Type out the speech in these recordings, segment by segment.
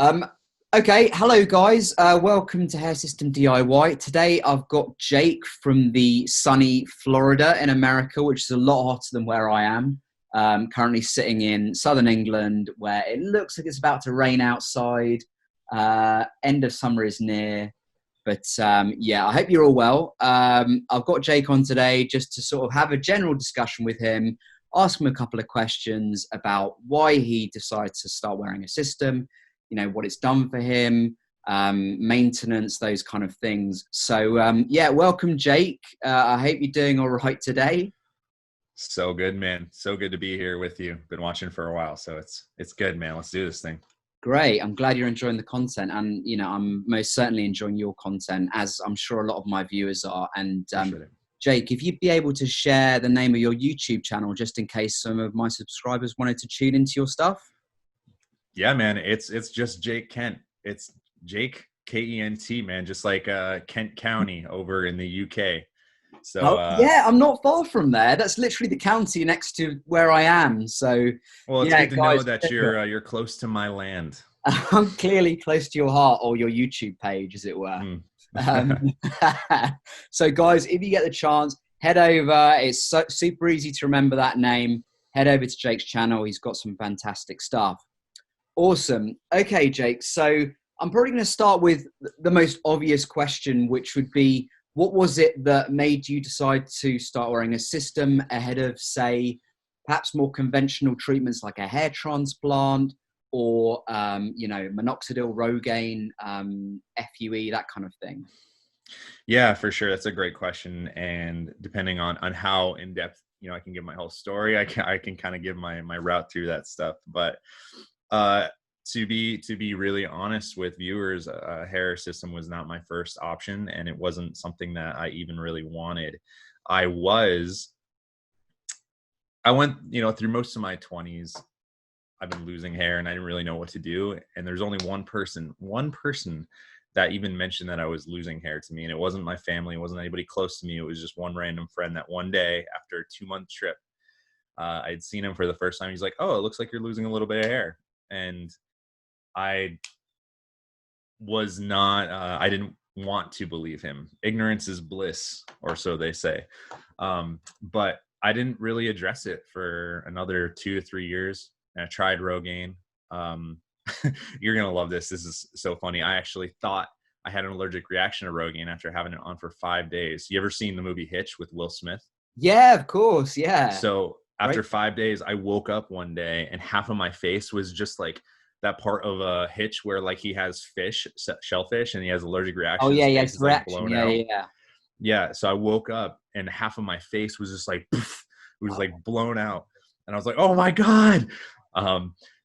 Um, okay, hello guys. Welcome to Hair System DIY. Today I've got Jake from the sunny Florida in America, which is a lot hotter than where I am. Currently sitting in southern England, where it looks like it's about to rain outside. End of summer is near. But yeah, I hope you're all well. I've got Jake on today just to sort of have a general discussion with him, ask him a couple of questions about why he decided to start wearing a system, what it's done for him, maintenance, those kind of things. So yeah, welcome, Jake. I hope you're doing all right today. So good, man. So good to be here with you. Been watching for a while, so it's good, man. Let's do this thing. Great. I'm glad you're enjoying the content, and I'm most certainly enjoying your content, as I'm sure a lot of my viewers are. And Appreciate it. Jake, if you'd be able to share the name of your YouTube channel, just in case some of my subscribers wanted to tune into your stuff. Yeah, man. It's just Jake Kent. It's Jake Kent, man. Just like Kent County over in the UK. So Oh, yeah, I'm not far from there. That's literally the county next to where I am. So, well, it's yeah, good to know guys, that you're close to my land. I'm clearly close to your heart, or your YouTube page, as it were. Mm. Um, so, guys, if you get the chance, head over. It's super easy to remember that name. Head over to Jake's channel. He's got some fantastic stuff. Awesome. Okay, Jake. So I'm probably going to start with the most obvious question, which would be, what was it that made you decide to start wearing a system ahead of, say, perhaps more conventional treatments like a hair transplant or, minoxidil, Rogaine, FUE, that kind of thing? Yeah, for sure. That's a great question. And depending on how in depth, I can give my whole story. I can kind of give my route through that stuff. But uh, to be really honest with viewers, a hair system was not my first option, and it wasn't something that I even really wanted. I went, through most of my 20s. I've been losing hair, and I didn't really know what to do. And there's only one person that even mentioned that I was losing hair to me, and it wasn't my family, it wasn't anybody close to me. It was just one random friend that one day after a 2-month trip, I'd seen him for the first time. He's like, "Oh, it looks like you're losing a little bit of hair." And I was not, I didn't want to believe him. Ignorance is bliss, or so they say. But I didn't really address it for another 2 to 3 years. And I tried Rogaine. You're going to love this. This is so funny. I actually thought I had an allergic reaction to Rogaine after having it on for 5 days. You ever seen the movie Hitch with Will Smith? Yeah, of course. Yeah. So after Right. 5 days, I woke up one day and half of my face was just like that part of a Hitch where like he has shellfish, and he has allergic Oh, reaction. yeah, His yeah. face It's is like reaction. blown Yeah, out. yeah, yeah. Yeah. So I woke up and half of my face was just like, poof, it was like blown out. And I was like, oh my God.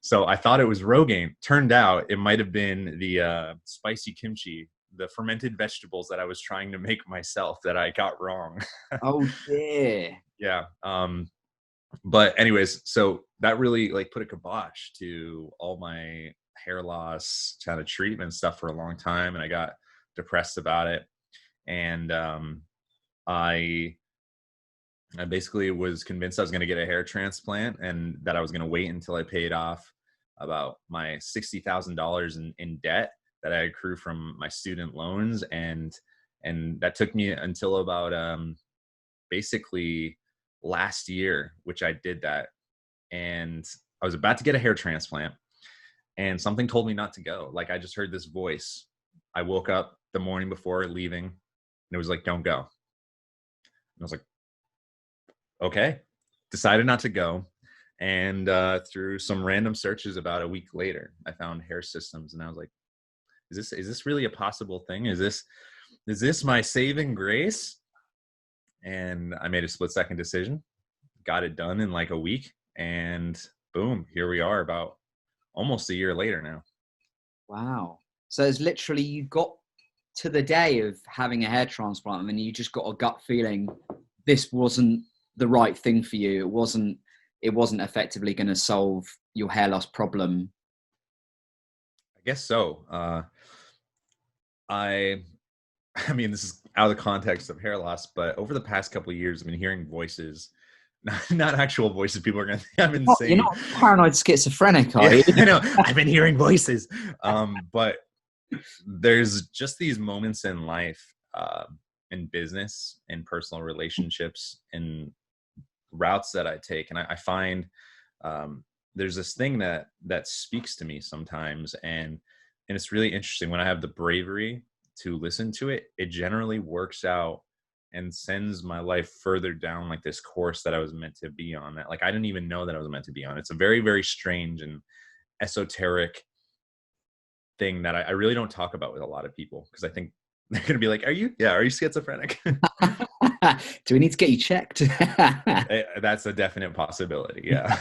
So I thought it was Rogaine. Turned out it might have been the spicy kimchi, the fermented vegetables that I was trying to make myself that I got wrong. Oh, dear. Yeah. But anyways, so that really like put a kibosh to all my hair loss kind of treatment stuff for a long time. And I got depressed about it. And I basically was convinced I was going to get a hair transplant, and that I was going to wait until I paid off about my $60,000 in debt that I accrued from my student loans. And that took me until about basically last year, which I did that. And I was about to get a hair transplant, and something told me not to go. Like, I just heard this voice. I woke up the morning before leaving, and it was like, don't go. And I was like, okay. Decided not to go. And through some random searches about a week later, I found hair systems, and I was like, is this really a possible thing? Is this my saving grace? And I made a split-second decision, got it done in like a week, and boom, here we are about almost a year later now. Wow. So it's literally, you got to the day of having a hair transplant, and then you just got a gut feeling this wasn't the right thing for you. It wasn't effectively going to solve your hair loss problem. I guess so. I I mean, this is out of the context of hair loss, but over the past couple of years, I've been hearing voices not actual voices. People are gonna think I'm You're insane. not paranoid schizophrenic, are Yeah, you? I know. I've been hearing voices. But there's just these moments in life, in business, in personal relationships, in routes that I take, and I find there's this thing that speaks to me sometimes, and it's really interesting when I have the bravery to listen to it. It generally works out and sends my life further down like this course that I was meant to be on. That like I didn't even know that I was meant to be on. It's a very very strange and esoteric thing that I really don't talk about with a lot of people because I think they're gonna be like, "Are you? Yeah, are you schizophrenic?" Do we need to get you checked? That's a definite possibility. Yeah.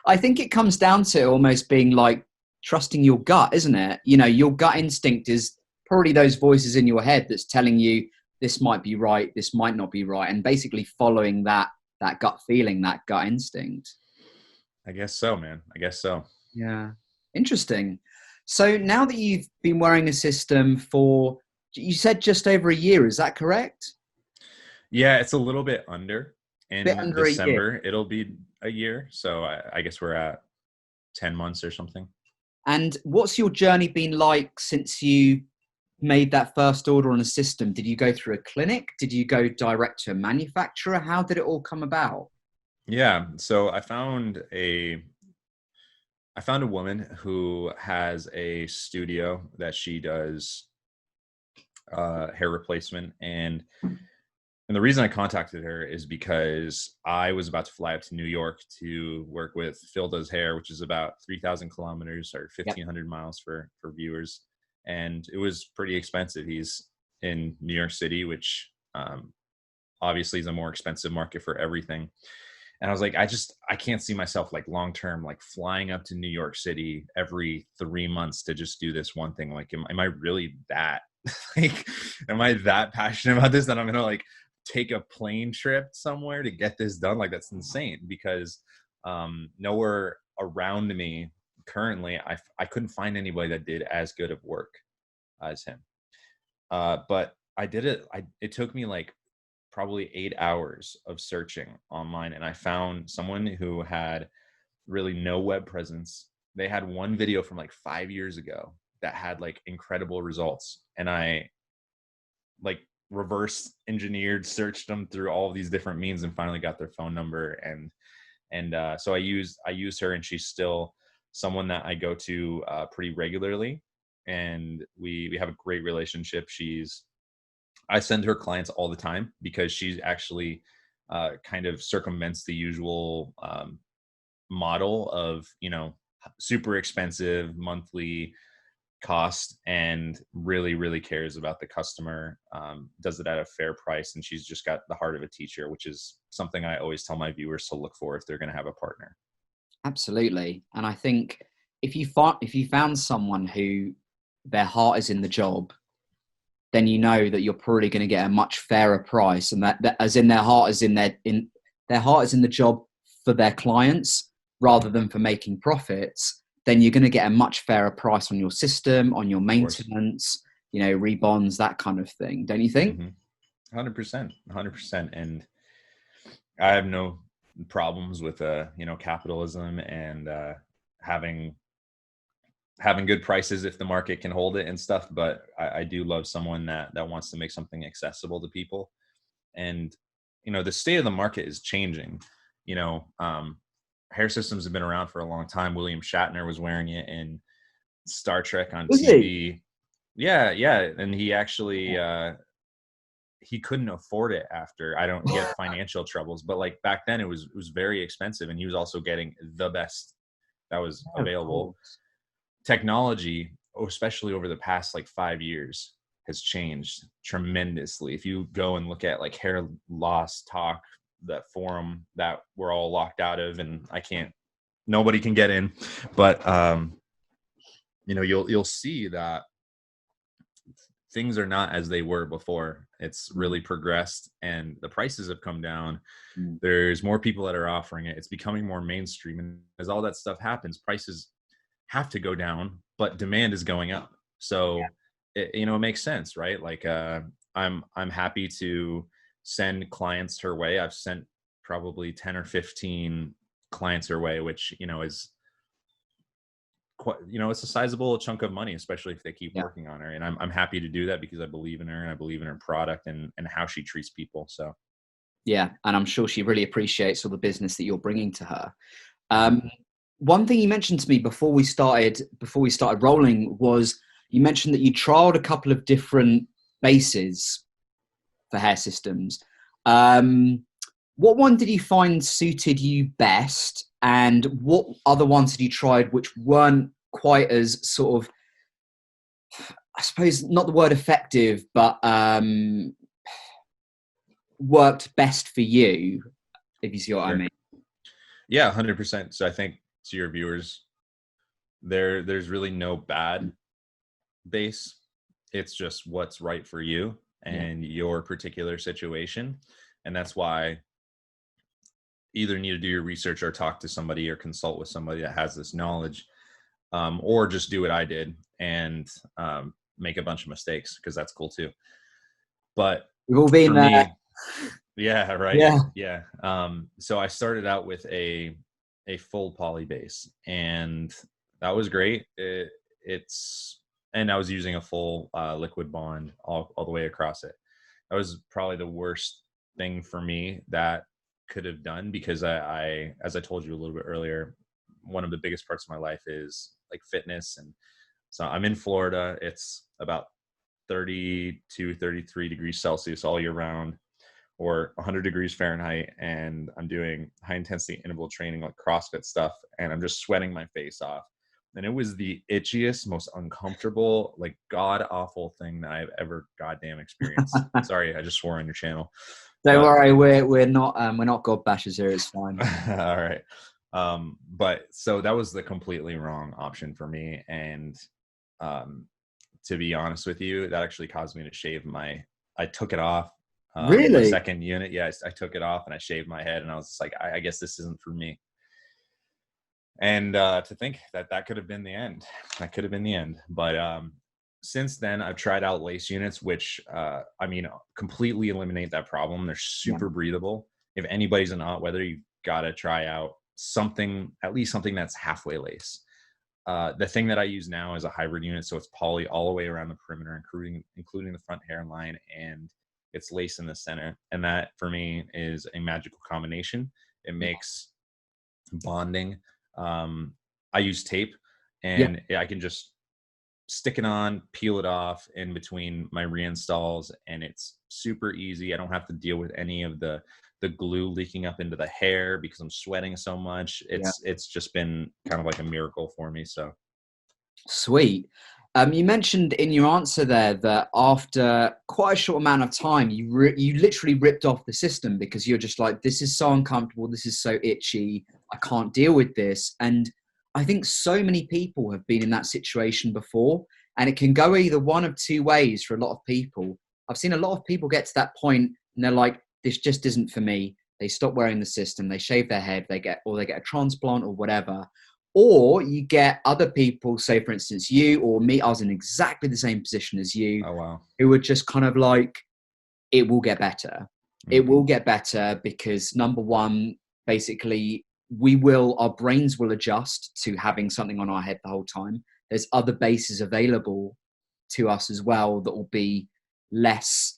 I think it comes down to almost being like trusting your gut, isn't it? You know, your gut instinct is probably those voices in your head that's telling you this might be right, this might not be right, and basically following that gut feeling, that gut instinct. I guess so, man. I guess so. Yeah. Interesting. So now that you've been wearing a system for, you said just over a year, is that correct? Yeah, it's a little bit under. Bit In under a year. December, it'll be a year. So I guess we're at 10 months or something. And what's your journey been like since you made that first order on a system? Did you go through a clinic? Did you go direct to a manufacturer? How did it all come about? Yeah. So I found a woman who has a studio that she does hair replacement, and the reason I contacted her is because I was about to fly up to New York to work with Phil Does Hair, which is about 3,000 kilometers or Yep. 1,500 miles for viewers. And it was pretty expensive. He's in New York City, which obviously is a more expensive market for everything. And I was like, I can't see myself like long term, like flying up to New York City every 3 months to just do this one thing. Like, am I really that like, am I that passionate about this that I'm gonna like take a plane trip somewhere to get this done? Like, that's insane because nowhere around me currently, I couldn't find anybody that did as good of work as him. But I did it. It took me like probably 8 hours of searching online, and I found someone who had really no web presence. They had one video from like 5 years ago that had like incredible results, and I like reverse engineered, searched them through all of these different means, and finally got their phone number. And so I used her, and she's still someone that I go to pretty regularly, and we have a great relationship. I send her clients all the time because she actually kind of circumvents the usual model of, super expensive monthly cost, and really, really cares about the customer, does it at a fair price. And she's just got the heart of a teacher, which is something I always tell my viewers to look for if they're going to have a partner. Absolutely. And I think if you found someone who their heart is in the job, then you know that you're probably going to get a much fairer price, and that as in their heart is in their heart is in the job for their clients rather than for making profits. Then you're going to get a much fairer price on your system, on your Of course. maintenance, rebonds, that kind of thing. Don't you think? 100%, 100%. And I have no problems with capitalism and having good prices if the market can hold it and stuff. But I do love someone that wants to make something accessible to people. And the state of the market is changing. you know um Hair systems have been around for a long time. William Shatner was wearing it in Star Trek on Was he? TV. Yeah, yeah. And he actually he couldn't afford it after. I don't get financial troubles, but like back then it was very expensive, and he was also getting the best that was Of available. course. Technology, especially over the past like 5 years, has changed tremendously. If you go and look at like Hair Loss Talk, that forum that we're all locked out of, and nobody can get in, but you'll see that things are not as they were before. It's really progressed, and the prices have come down. Mm. There's more people that are offering it. It's becoming more mainstream, and as all that stuff happens, prices have to go down, but demand is going up. So it makes sense, right? Like I'm happy to send clients her way. I've sent probably 10 or 15 clients her way, which, is quite, it's a sizable chunk of money, especially if they keep Yeah. working on her. And I'm happy to do that because I believe in her and I believe in her product and how she treats people. So, Yeah. And I'm sure she really appreciates all the business that you're bringing to her. mhm. One thing you mentioned to me before we started rolling was you mentioned that you trialed a couple of different bases for hair systems. What one did you find suited you best, and what other ones had you tried which weren't quite as sort of, I suppose, not the word effective, but worked best for you, if you see what I Sure. mean? Yeah, 100%. So I think to your viewers, there's really no bad base. It's just what's right for you Yeah. and your particular situation. And that's why either need to do your research or talk to somebody or consult with somebody that has this knowledge, or just do what I did and make a bunch of mistakes, because that's cool too. But We've all been for there. me, yeah, right. Yeah. Yeah. So I started out with a full poly base, and that was great. And I was using a full liquid bond all the way across it. That was probably the worst thing for me that could have done, because as I told you a little bit earlier, one of the biggest parts of my life is like fitness. And so I'm in Florida. It's about 32, 33 degrees Celsius all year round, or 100 degrees Fahrenheit, and I'm doing high intensity interval training like CrossFit stuff, and I'm just sweating my face off. And it was the itchiest, most uncomfortable, like god awful thing that I've ever goddamn experienced. Sorry, I just swore on your channel. Don't But worry, we're not god bashers here. It's fine. all right. But so that was the completely wrong option for me. And um, to be honest with you, that actually caused me to I took it off. My Really? second unit, yeah, I took it off and I shaved my head, and I was just like, I guess this isn't for me. And to think that that could have been the end. That could have been the end. But since then, I've tried out lace units, which completely eliminate that problem. They're Yeah. super breathable. If anybody's an hot weather, you gotta try out something, at least something that's halfway lace. The thing that I use now is a hybrid unit, so it's poly all the way around the perimeter, including the front hairline, and it's lace in the center. And that for me is a magical combination. It makes bonding. I use tape, Yeah. and I can just stick it on, peel it off in between my reinstalls, and it's super easy. I don't have to deal with any of the glue leaking up into the hair because I'm sweating so much. Yeah. It's just been kind of like a miracle for me. So Sweet. You mentioned in your answer there that after quite a short amount of time, you literally ripped off the system because you're just like, this is so uncomfortable. This is so itchy. I can't deal with this. And I think so many people have been in that situation before, and it can go either one of two ways for a lot of people. I've seen a lot of people get to that point and they're like, this just isn't for me. They stop wearing the system. They shave their head. They get a transplant or whatever. Or you get other people, say for instance you or me, I was in exactly the same position as you, oh wow. who were just kind of like, it will get better. It Mm. will get better because number one, basically our brains will adjust to having something on our head the whole time. There's other bases available to us as well that will be less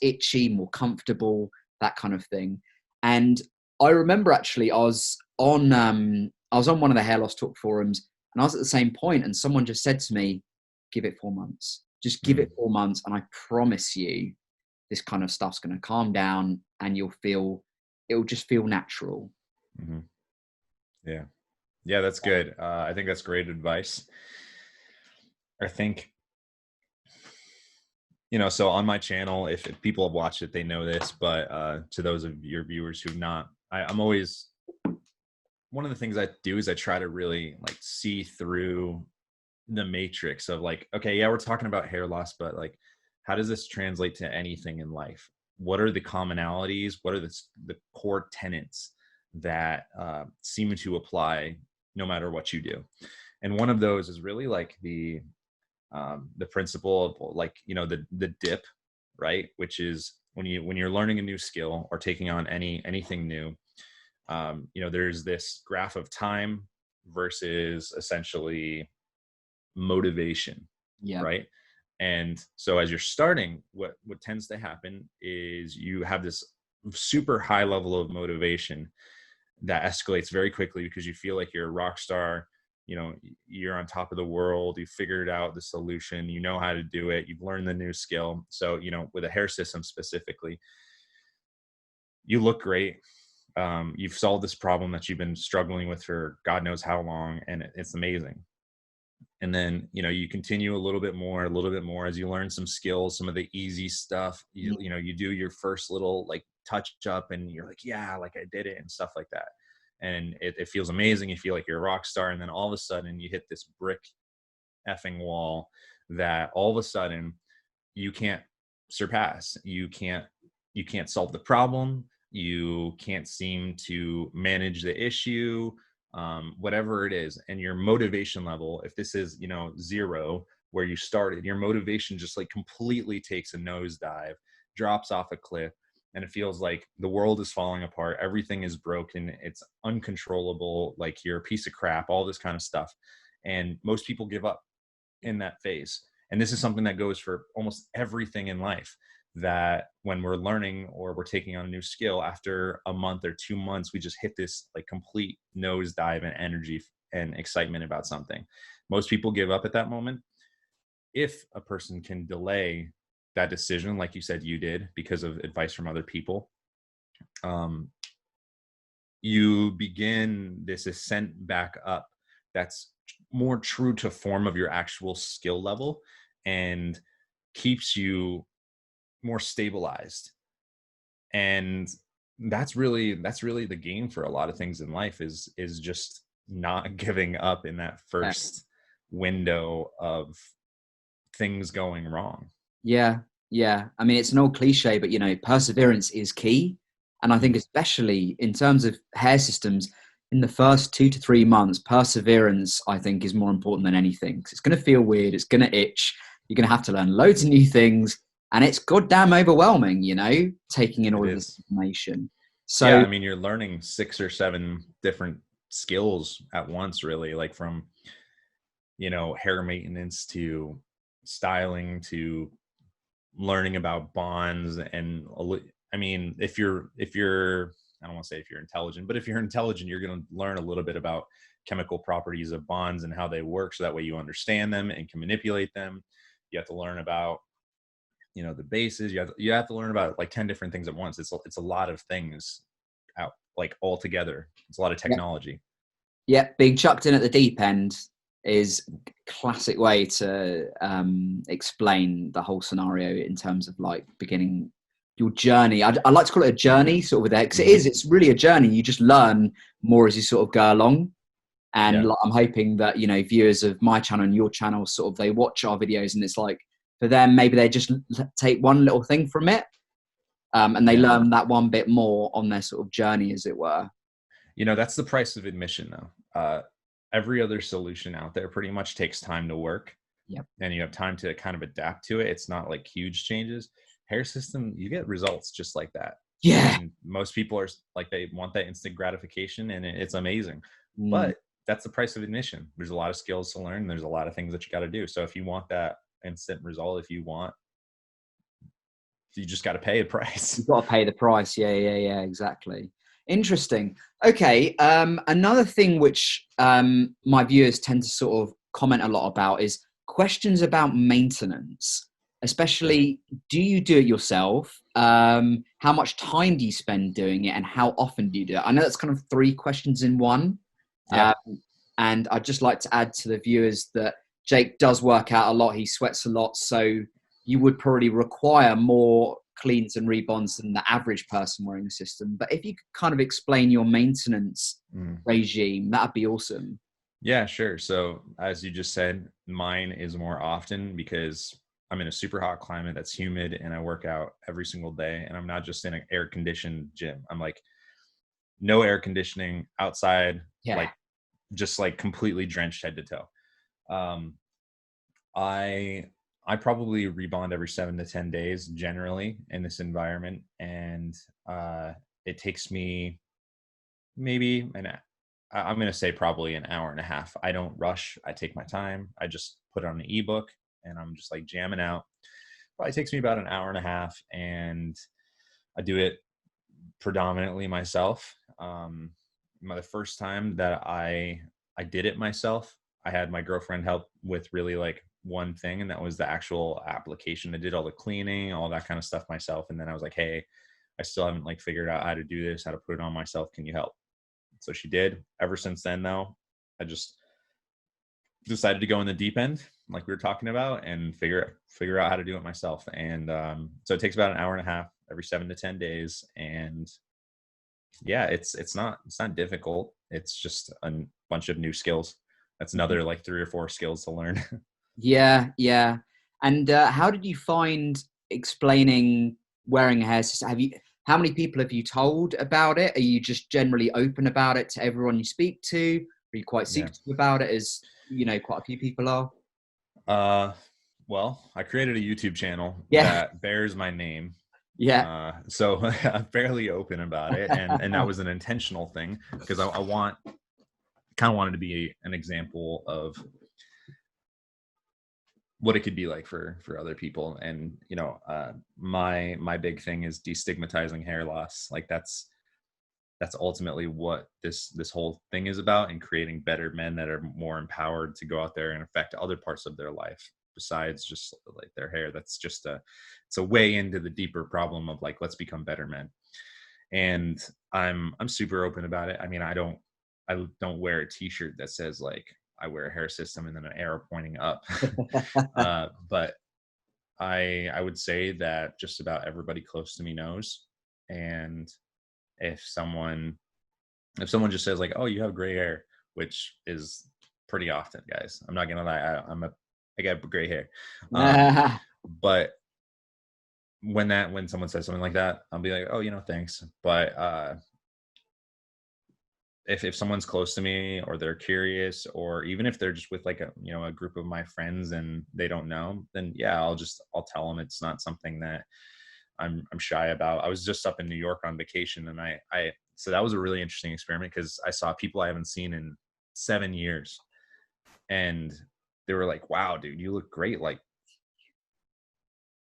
itchy, more comfortable, that kind of thing. And I remember actually I was on one of the hair loss talk forums, and I was at the same point, and someone just said to me, give it 4 months. Just give it 4 months, and I promise you this kind of stuff's going to calm down, and it'll just feel natural. Mm-hmm. Yeah, that's good. I think that's great advice. I think, so on my channel, if people have watched it, they know this, but to those of your viewers who've not, I'm always, one of the things I do is I try to really like see through the matrix of like, okay, yeah, we're talking about hair loss, but like, how does this translate to anything in life? What are the commonalities? What are the core tenets that seem to apply no matter what you do? And one of those is really like the principle of like, the dip, right? Which is when you're learning a new skill or taking on anything new, there's this graph of time versus essentially motivation, Yeah. right? And so as you're starting, what tends to happen is you have this super high level of motivation that escalates very quickly because you feel like you're a rock star. You're on top of the world. You figured out the solution. You know how to do it. You've learned the new skill. So, with a hair system specifically, you look great. You've solved this problem that you've been struggling with for God knows how long, and it's amazing. And then, you continue a little bit more as you learn some skills, some of the easy stuff. You do your first little like touch up and you're like, yeah, like I did it and stuff like that. And it feels amazing. You feel like you're a rock star. And then all of a sudden you hit this brick effing wall that all of a sudden you can't surpass. You can't solve the problem. You can't seem to manage the issue, whatever it is. And your motivation level, if this is, 0 where you started, your motivation just like completely takes a nosedive, drops off a cliff. And it feels like the world is falling apart. Everything is broken. It's uncontrollable. Like you're a piece of crap, all this kind of stuff. And most people give up in that phase. And this is something that goes for almost everything in life, that when we're learning or we're taking on a new skill, after a month or 2 months, we just hit this like complete nosedive in energy and excitement about something. Most people give up at that moment. If a person can delay that decision, like you said you did, because of advice from other people, you begin this ascent back up that's more true to form of your actual skill level and keeps you more stabilized. And that's really the game for a lot of things in life, is just not giving up in that Yeah. first window of things going wrong. Yeah. Yeah. I mean, it's an old cliche, but perseverance is key. And I think especially in terms of hair systems, in the first 2 to 3 months, perseverance, I think, is more important than anything. 'Cause it's going to feel weird. It's going to itch. You're going to have to learn loads of new things. And it's goddamn overwhelming, taking in It all of this is. information. Yeah, So, I mean, you're learning 6 or 7 different skills at once, really, like from, hair maintenance to styling to learning about bonds. And I mean, if you're I don't want to say if you're intelligent, but if you're intelligent, you're going to learn a little bit about chemical properties of bonds and how they work, so that way you understand them and can manipulate them. You have to learn about, the bases. You have to learn about like 10 different things at once. It's a lot of things out, like, all together. It's a lot of yeah, technology. yeah, being chucked in at the deep end is a classic way to explain the whole scenario in terms of like beginning your journey. I like to call it a journey, sort of, with it, because Hmm. it's really a journey. You just learn more as you sort of go along. And Yeah. like, I'm hoping that, viewers of my channel and your channel, sort of, they watch our videos and it's like, for them, maybe they just take one little thing from it, and they Yeah. learn that one bit more on their sort of journey, as it were. That's the price of admission, though. Every other solution out there pretty much takes time to work, Yep. and you have time to kind of adapt to it. It's not like huge changes. Hair system, you get results just like that. Yeah. And most people are like, they want that instant gratification, and it's amazing. Mm. But that's the price of admission. There's a lot of skills to learn. There's a lot of things that you got to do. So if you want that instant result, you just got to pay a price. You've got to pay the price. Yeah, yeah, yeah, exactly. Interesting. Okay. Another thing which my viewers tend to sort of comment a lot about is questions about maintenance, Sure. especially, do you do it yourself? How much time do you spend doing it? And how often do you do it? I know that's kind of 3 questions in one. Yeah. Um, and I'd just like to add to the viewers that Jake does work out a lot. He sweats a lot. So you would probably require more cleans and rebonds than the average person wearing a system. But if you could kind of explain your maintenance Mm. regime, that'd be awesome. Yeah, sure. So as you just said, mine is more often because I'm in a super hot climate that's humid, and I work out every single day, and I'm not just in an air conditioned gym. I'm like, no air conditioning outside, Yeah. like just like completely drenched head to toe. Um, I I probably rebond every 7 to 10 days generally in this environment. And it takes me maybe I'm going to say probably an hour and a half. I don't rush. I take my time. I just put on an ebook and I'm just like jamming out. Probably takes me about an hour and a half, and I do it predominantly myself. The first time that I did it myself, I had my girlfriend help with really like one thing, and that was the actual application. I did all the cleaning, all that kind of stuff myself, and then I was like, hey, I still haven't like figured out how to do this, how to put it on myself. Can you help? So she did. Ever since then, though, I just decided to go in the deep end, like we were talking about, and figure out how to do it myself. And so it takes about an hour and a half every 7 to 10 days, and yeah, it's not difficult. It's just a bunch of new skills. That's another like 3 or 4 skills to learn. Yeah, yeah. And how did you find explaining wearing a hair system? How many people have you told about it? Are you just generally open about it to everyone you speak to? Are you quite Yeah. secretive about it, as you know, quite a few people are? Uh, well, I created a YouTube channel Yeah, that bears my name. yeah. So I'm fairly open about it, and that was an intentional thing because I kind of wanted to be an example of what it could be like for other people. And my big thing is destigmatizing hair loss. Like that's ultimately what this whole thing is about, and creating better men that are more empowered to go out there and affect other parts of their life besides just like their hair. That's just it's a way into the deeper problem of like, let's become better men. And I'm super open about it. I mean, I don't wear a t-shirt that says like I wear a hair system and then an arrow pointing up. But I would say that just about everybody close to me knows. And if someone just says like, oh, you have gray hair, which is pretty often, guys, I'm not gonna lie, I got gray hair. um but when someone says something like that, I'll be like, oh, thanks. But if someone's close to me, or they're curious, or even if they're just with like a group of my friends and they don't know, then yeah, I'll tell them it's not something that I'm shy about. I was just up in New York on vacation, and I so that was a really interesting experiment because I saw people I haven't seen in 7 years, and they were like, wow, dude, you look great. Like,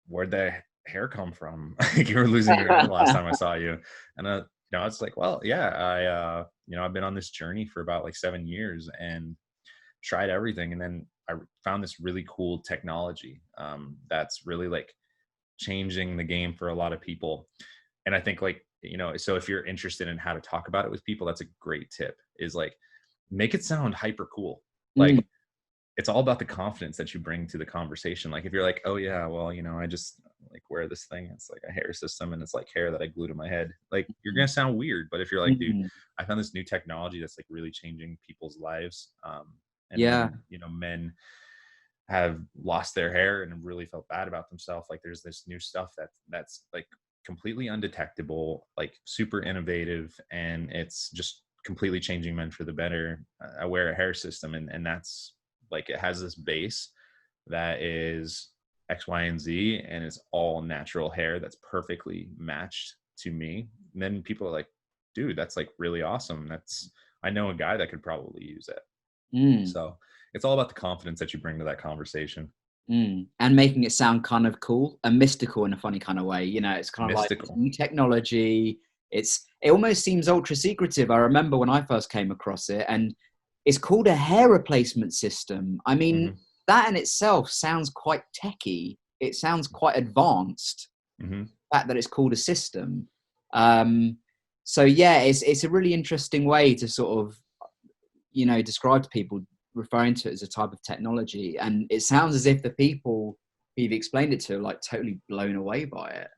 where'd the hair come from? Like, you were losing your hair the last time I saw you. And it's like, well, yeah, I've been on this journey for about like 7 years and tried everything. And then I found this really cool technology that's really like changing the game for a lot of people. And I think like, so if you're interested in how to talk about it with people, that's a great tip, is like, make it sound hyper cool. Mm, Like, it's all about the confidence that you bring to the conversation. Like, if you're like, oh yeah, well, I just like wear this thing, it's like a hair system and it's like hair that I glue to my head, like, you're gonna sound weird. But if you're like, dude, mm, I found this new technology that's like really changing people's lives, and yeah. when men have lost their hair and really felt bad about themselves, like, there's this new stuff that's like completely undetectable, like super innovative, and it's just completely changing men for the better. I wear a hair system, and that's like, it has this base that is X, Y, and Z, and it's all natural hair that's perfectly matched to me. And then people are like, dude, that's like really awesome. I know a guy that could probably use it. Mm, So it's all about the confidence that you bring to that conversation. And making it sound kind of cool and mystical in a funny kind of way. It's kind of like it's Mystical. new technology. It almost seems ultra secretive. I remember when I first came across it, and it's called a hair replacement system. I mean, Hmm. that in itself sounds quite techy. It sounds quite advanced. Hmm. The fact that it's called a system. Um, so yeah, it's a really interesting way to sort of describe to people, referring to it as a type of technology. And it sounds as if the people you've explained it to are like totally blown away by it.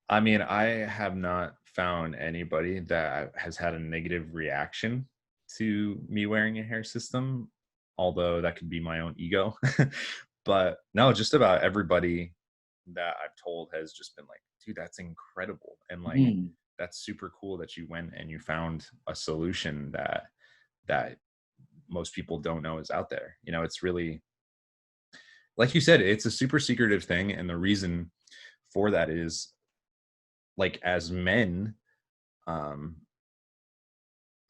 I mean, I have not found anybody that has had a negative reaction to me wearing a hair system, although that could be my own ego. But no, just about everybody that I've told has just been like, dude, that's incredible. And like, Mm, that's super cool that you went and you found a solution that most people don't know is out there. It's really, like you said, it's a super secretive thing, and the reason for that is, like, as men, um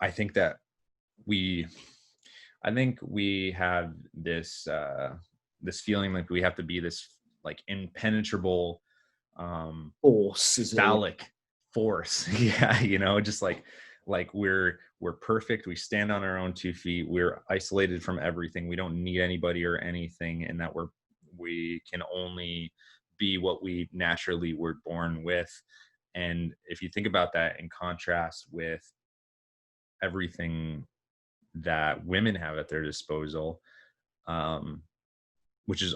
I think that we I think we have this this feeling like we have to be this like impenetrable Force is it? phallic force. Yeah, you know, just like we're perfect. We stand on our own 2 feet. We're isolated from everything. We don't need anybody or anything, and that we can only be what we naturally were born with. And if you think about that in contrast with everything that women have at their disposal, um, which is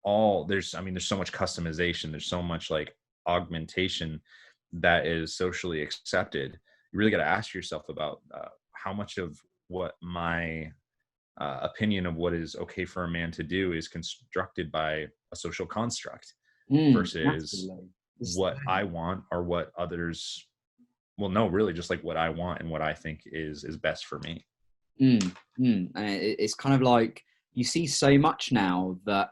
all there's, I mean, there's so much customization, there's so much like augmentation that is socially accepted. You really got to ask yourself about how much of what my opinion of what is okay for a man to do is constructed by a social construct versus Massively. what I want or what others, well, no, really just like what I want and what I think is best for me. And it's kind of like you see so much now that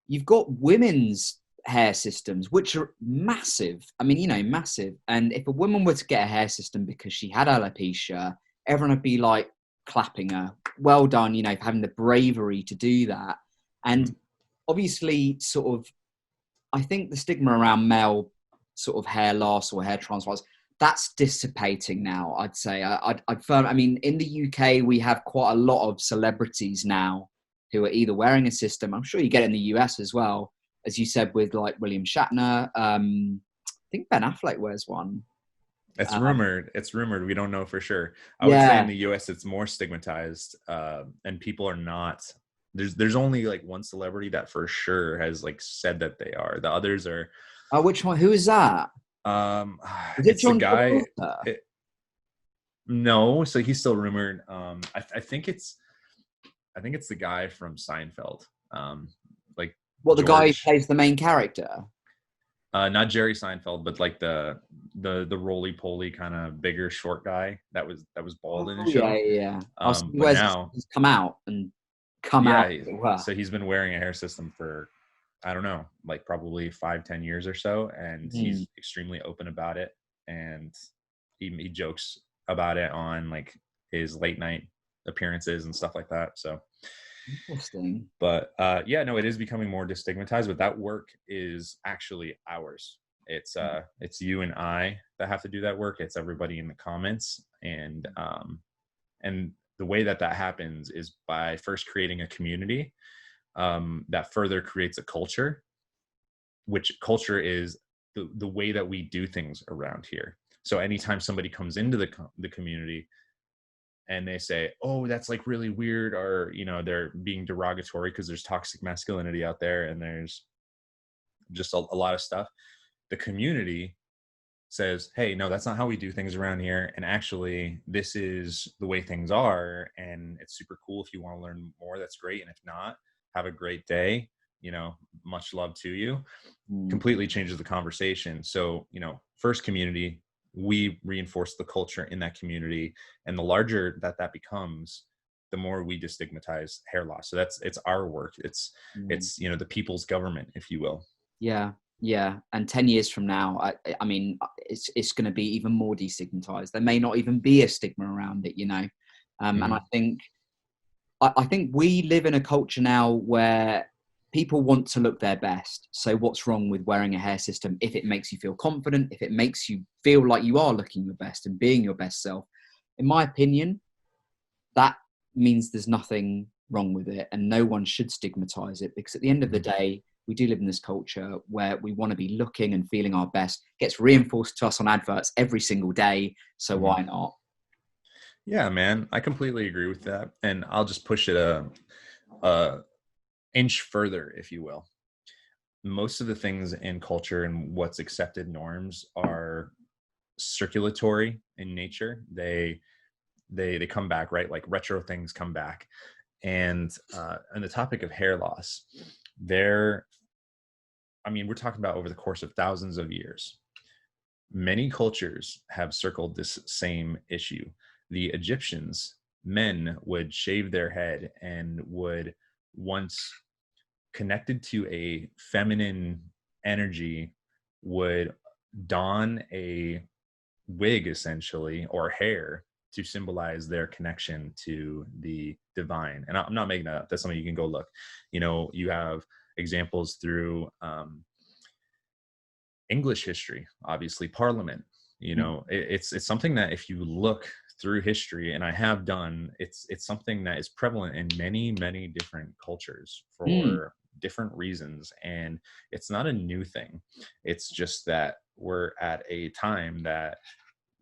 you've got women's hair systems, which are massive. I mean, you know, massive. And if a woman were to get a hair system because she had alopecia, everyone would be like clapping her. Well done, you know, for having the bravery to do that. And obviously, sort of, I think the stigma around male sort of hair loss or hair transplants, that's dissipating now, I'd say. I mean, in the UK, we have quite a lot of celebrities now who are either wearing a system. I'm sure you get it in the US as well, as you said, with like William Shatner. I think Ben Affleck wears one. It's Uh, rumored. It's rumored. We don't know for sure. I would say in yeah. the U.S. it's more stigmatized, and people are not. There's only like one celebrity that for sure has like said that they are. The others are. Oh, which one? Who is that? Um, Is it it's the John guy. Travolta? No, so he's still rumored. I think it's. I think it's the guy from Seinfeld. Like What, the guy who George. plays the main character? Not Jerry Seinfeld, but like the roly poly kind of bigger short guy that was bald in Oh, his yeah, show. yeah, yeah. Oh, so But now, he's come out and come out, yeah, as it were. so he's been wearing a hair system for, I don't know, like probably 5-10 years or so, and Mm, he's extremely open about it, and he jokes about it on like his late night appearances and stuff like that. So, interesting. but yeah, no, it is becoming more destigmatized, but that work is actually ours. It's you and I that have to do that work. It's everybody in the comments, and the way that happens is by first creating a community that further creates a culture, which culture is the way that we do things around here. So anytime somebody comes into the community and they say, oh, that's like really weird, or, you know, they're being derogatory because there's toxic masculinity out there and there's just a lot of stuff, the community says, hey, no, that's not how we do things around here, and actually this is the way things are, and it's super cool. If you want to learn more, that's great, and if not, have a great day, you know, much love to you. Mm, Completely changes the conversation. So, you know, first community, we reinforce the culture in that community, and the larger that becomes, the more we destigmatize hair loss. So it's our work. it's mm. it's you know, the people's government, if you will. Yeah, yeah. And 10 years from now, I mean, it's going to be even more destigmatized. There may not even be a stigma around it, you know. And Mm-hmm. I think we live in a culture now where people want to look their best. So what's wrong with wearing a hair system if it makes you feel confident, if it makes you feel like you are looking your best and being your best self? In my opinion, that means there's nothing wrong with it, and no one should stigmatize it, because at the end of the Mm-hmm. day, we do live in this culture where we want to be looking and feeling our best. It gets reinforced to us on adverts every single day, so Mm-hmm. why not? Yeah, man, I completely agree with that. And I'll just push it a inch further, if you will. Most of the things in culture and what's accepted norms are circulatory in nature. They come back, right? Like retro things come back. And the topic of hair loss, there, I mean, we're talking about over the course of thousands of years. Many cultures have circled this same issue. The Egyptians, men would shave their head and would once connected to a feminine energy would don a wig essentially, or hair, to symbolize their connection to the divine. And I'm not making that up. That's something you can go look. You know, you have examples through English history, obviously Parliament. You know, it's something that if you look through history, and I have done, it's something that is prevalent in many different cultures for different reasons, and it's not a new thing. It's just that we're at a time that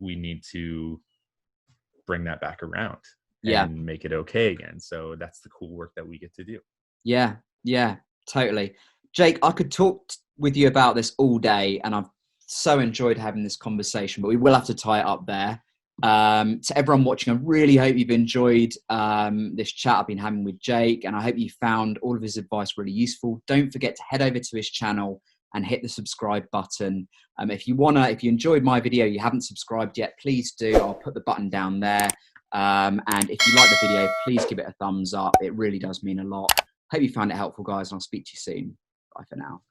we need to bring that back around Yeah. and make it okay again. So that's the cool work that we get to do. Yeah. Yeah. Totally. Jake, I could talk with you about this all day, and I've so enjoyed having this conversation, but we will have to tie it up there. To everyone watching, I really hope you've enjoyed this chat I've been having with Jake, and I hope you found all of his advice really useful. Don't forget to head over to his channel and hit the subscribe button. If you enjoyed my video, you haven't subscribed yet, please do. I'll put the button down there. And if you like the video, please give it a thumbs up. It really does mean a lot. Hope you found it helpful, guys, and I'll speak to you soon. Bye for now.